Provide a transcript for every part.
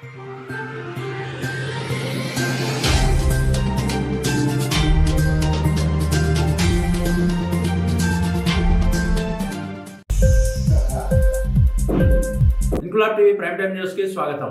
Inquilab TV prime time news కి స్వాగతం.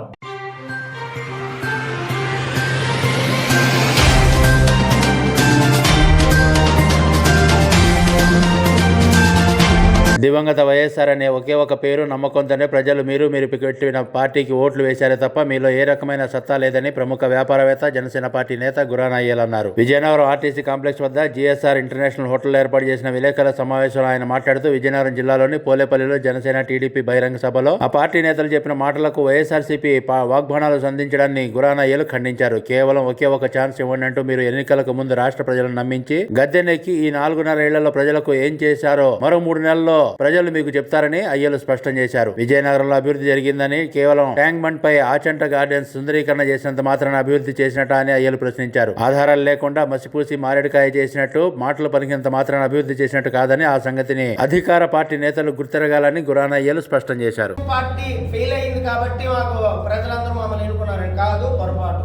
దివంగత వైఎస్ఆర్ అనే ఒకే ఒక పేరు నమ్మకంతోనే ప్రజలు మీరు పెట్టిన పార్టీకి ఓట్లు వేశారే తప్ప మీలో ఏ రకమైన సత్తా లేదని ప్రముఖ వ్యాపారవేత్త జనసేన పార్టీ నేత గురానా అయ్యల్ అన్నారు. విజయనగరం ఆర్టీసీ కాంప్లెక్స్ వద్ద జిఎస్ఆర్ ఇంటర్నేషనల్ హోటల్ ఏర్పాటు చేసిన విలేకరుల సమావేశంలో ఆయన మాట్లాడుతూ విజయనగరం జిల్లాలోని పోలేపల్లిలో జనసేన టీడీపీ బహిరంగ సభలో ఆ పార్టీ నేతలు చెప్పిన మాటలకు వైఎస్ఆర్సీపీ వాగ్బాణాలు సంధించడాన్ని గురానా అయ్యల్ ఖండించారు. కేవలం ఒకే ఒక ఛాన్స్ ఇవ్వండి అంటూ మీరు ఎన్నికలకు ముందు రాష్ట్ర ప్రజలను నమ్మించి గద్దెనెక్కి ఈ 4.5 ఏళ్లలో ప్రజలకు ఏం చేశారో మరో 3 నెలల్లో ప్రజలు మీకు చెప్తారని అయ్యలు స్పష్టం చేశారు. విజయనగరంలో అభివృద్ధి జరిగిందని కేవలం ట్యాంక్ బండ్ పై ఆచంట గార్డెన్స్ సుందరీకరణ చేసినంత మాత్రాన అభివృద్ధి చేసినట్ట అని అయ్యలు ప్రశ్నించారు. ఆధారాలు లేకుండా మసిపూసి మారేడుకాయ చేసినట్టు మాటలు పలికినంత మాత్రాన అభివృద్ధి చేసినట్టు కాదని ఆ సంగతిని అధికార పార్టీ నేతలు గుర్తిరగాలని గురానా అయ్యలు స్పష్టం చేశారు. పార్టీ ఫెయిల్ అయింది కాబట్టి మాకు ప్రజలందరూ మమ్మల్ని ఎన్నుకున్నారని కాదు, పొరపాటు.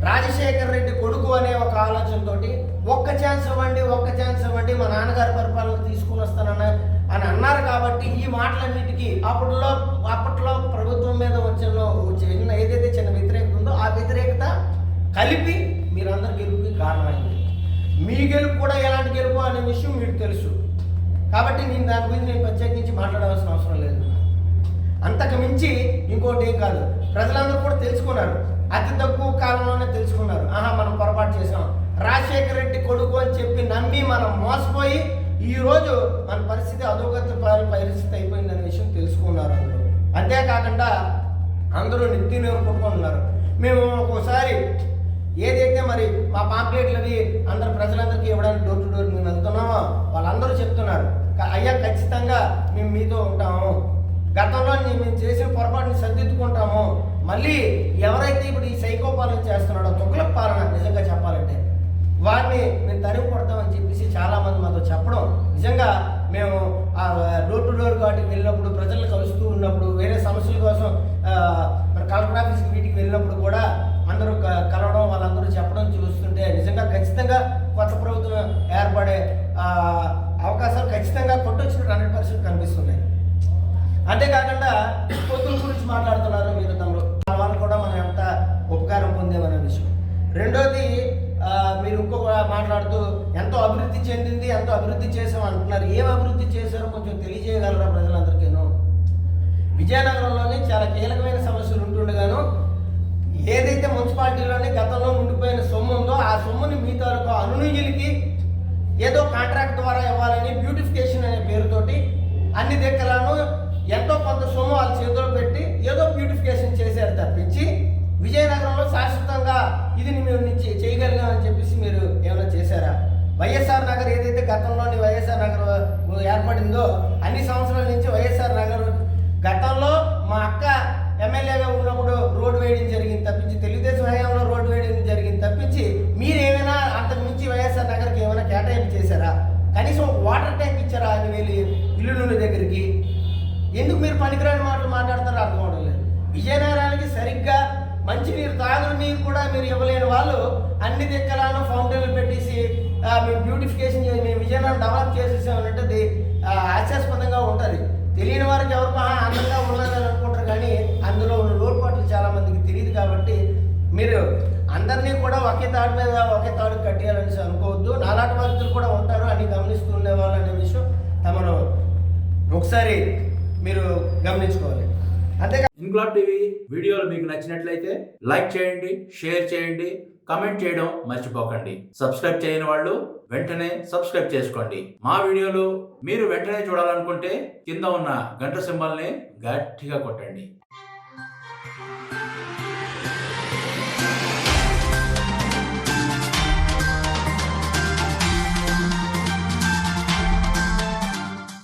రాజశేఖర్ రెడ్డి కొడుకు అనే ఒక ఆలోచనతో ఒక్క ఛాన్స్ ఇవ్వండి మా నాన్నగారి పరిపాలన తీసుకుని వస్తానని అన్నారు కాబట్టి ఈ మాటలన్నిటికీ అప్పట్లో ప్రభుత్వం మీద వచ్చిన ఏదైతే చిన్న వ్యతిరేకత ఉందో ఆ వ్యతిరేకత కలిపి మీరందరూ గెలుపుకి కారణమైంది. మీ గెలుపు కూడా ఎలాంటి గెలుపు అనే విషయం మీకు తెలుసు కాబట్టి నేను దాని గురించి ప్రత్యేకించి మాట్లాడాల్సిన అవసరం లేదు. అంతకు మించి ఇంకోటి ఏం కాదు, ప్రజలందరూ కూడా తెలుసుకున్నారు, అతి తక్కువ కాలంలోనే తెలుసుకున్నారు. మనం పొరపాటు చేసాం, రాజశేఖర రెడ్డి కొడుకు అని చెప్పి నమ్మి మనం మోసపోయి ఈరోజు మన పరిస్థితి అధోగతి పరిస్థితి అయిపోయిందనే విషయం తెలుసుకున్నారు అందరూ. అంతేకాకుండా అందరూ నిత్యం కొట్టుకుంటున్నారు. మేము ఒక్కోసారి ఏదైతే మరి మా పాంప్లెట్లు అవి అందరు ప్రజలందరికీ ఇవ్వడానికి డోర్ టు డోర్ మేము వెళ్తున్నామో వాళ్ళందరూ చెప్తున్నారు, అయ్యా ఖచ్చితంగా మేము మీతో ఉంటాము, గతంలో మేము చేసిన పొరపాటుని సర్దిద్దుకుంటాము, మళ్ళీ ఎవరైతే ఇప్పుడు ఈ సైకో పాలన చేస్తున్నాడో తుగ్లక్ పాలన నిజంగా చెప్పాలంటే వారిని మేము తరిమి కొడతామని చెప్పేసి చాలామంది మాతో చెప్పడం, నిజంగా మేము ఆ డోర్ టు డోర్ వాటికి వెళ్ళినప్పుడు ప్రజలను కలుస్తూ ఉన్నప్పుడు వేరే సమస్యల కోసం కలెక్టర్ ఆఫీస్కి వీటికి వెళ్ళినప్పుడు కూడా అందరూ కలవడం వాళ్ళందరూ చెప్పడం చూస్తుంటే నిజంగా ఖచ్చితంగా కొత్త ప్రభుత్వం ఏర్పడే అవకాశాలు ఖచ్చితంగా కొట్టొచ్చినట్టు 100% కనిపిస్తున్నాయి. అంతేకాకుండా పొత్తుల గురించి మాట్లాడుతున్నారు మీరు తమరు, వాళ్ళు కూడా మనం ఎంత ఉపకారం పొందేమనే విషయం. రెండోది మీరు ఇంకొక మాట్లాడుతూ ఎంతో అభివృద్ధి చెందింది, ఎంతో అభివృద్ధి చేసాం అంటున్నారు. ఏం అభివృద్ధి చేశారో కొంచెం తెలియజేయగలరా ప్రజలందరికీను? విజయనగరంలోనే చాలా కీలకమైన సమస్యలు ఉంటుండగాను ఏదైతే మున్సిపాలిటీలోనే గతంలో ఉండిపోయిన సొమ్ము ఉందో ఆ సొమ్ముని మీ తాలూకు అనునియులకి ఏదో కాంట్రాక్ట్ ద్వారా ఇవ్వాలని బ్యూటిఫికేషన్ అనే పేరుతోటి అన్ని దగ్గరను ఎంతో కొంత సొమ్ము వాళ్ళ చేతిలో పెట్టి ఏదో బ్యూటిఫికేషన్ చేశారు తప్పించి విజయనగరంలో శాశ్వతంగా ఇది మేము నుంచి చేయగలిగామని చెప్పేసి మీరు ఏమైనా చేశారా? వైఎస్ఆర్ నగర్ ఏదైతే గతంలోని వైఎస్ఆర్ నగర్ ఏర్పడిందో అన్ని సంవత్సరాల నుంచి వైఎస్ఆర్ నగర్ గతంలో మా అక్క ఎమ్మెల్యేగా ఉన్నప్పుడు రోడ్డు వేయడం జరిగింది తప్పించి, తెలుగుదేశం హయాంలో రోడ్డు వేయడం జరిగింది తప్పించి మీరేమైనా అంతకు మించి వైఎస్ఆర్ నగర్కి ఏమైనా కేటాయింపు చేశారా? కనీసం వాటర్ ట్యాంక్ ఇచ్చారా 5,000 ఇల్లుల దగ్గరికి? ఎందుకు మీరు పనికిరాని మాటలు మాట్లాడతారో అర్థం అవడం లేదు. విజయనగరానికి సరిగ్గా మంచినీరు, తాగుడు నీరు కూడా మీరు ఇవ్వలేని వాళ్ళు అన్ని దిక్కలను ఫౌంటైన్లు పెట్టేసి మేము బ్యూటిఫికేషన్ చేసి మేము విజయనగరం డెవలప్ చేసేసామనంటే అది హాస్యాస్పదంగా ఉంటుంది. తెలియని వారికి ఎవరికో అందంగా ఉన్నదని అనుకుంటారు, కానీ అందులో ఉన్న లోటుపాట్లు చాలా మందికి తెలియదు. కాబట్టి మీరు అందరినీ కూడా ఒకే తాడు మీద ఒకే తాడు కట్టేయాలని అనుకోవద్దు. నాలాంటి వ్యక్తులు కూడా ఉంటారు అని గమనిస్తూ ఉండేవాళ్ళు అనే విషయం తమను ఒకసారి మీరు గమనించుకోవాలి. అంతేగా ఇంక్లాబ్ టీవీ వీడియోలు మీకు నచ్చినట్లయితే లైక్ చేయండి, షేర్ చేయండి, కమెంట్ చేయడం మర్చిపోకండి. సబ్స్క్రైబ్ చేయని వాళ్ళు వెంటనే సబ్స్క్రైబ్ చేసుకోండి. మా వీడియోలు మీరు వెంటనే చూడాలనుకుంటే కింద ఉన్న గంట సింబల్ని గట్టిగా కొట్టండి.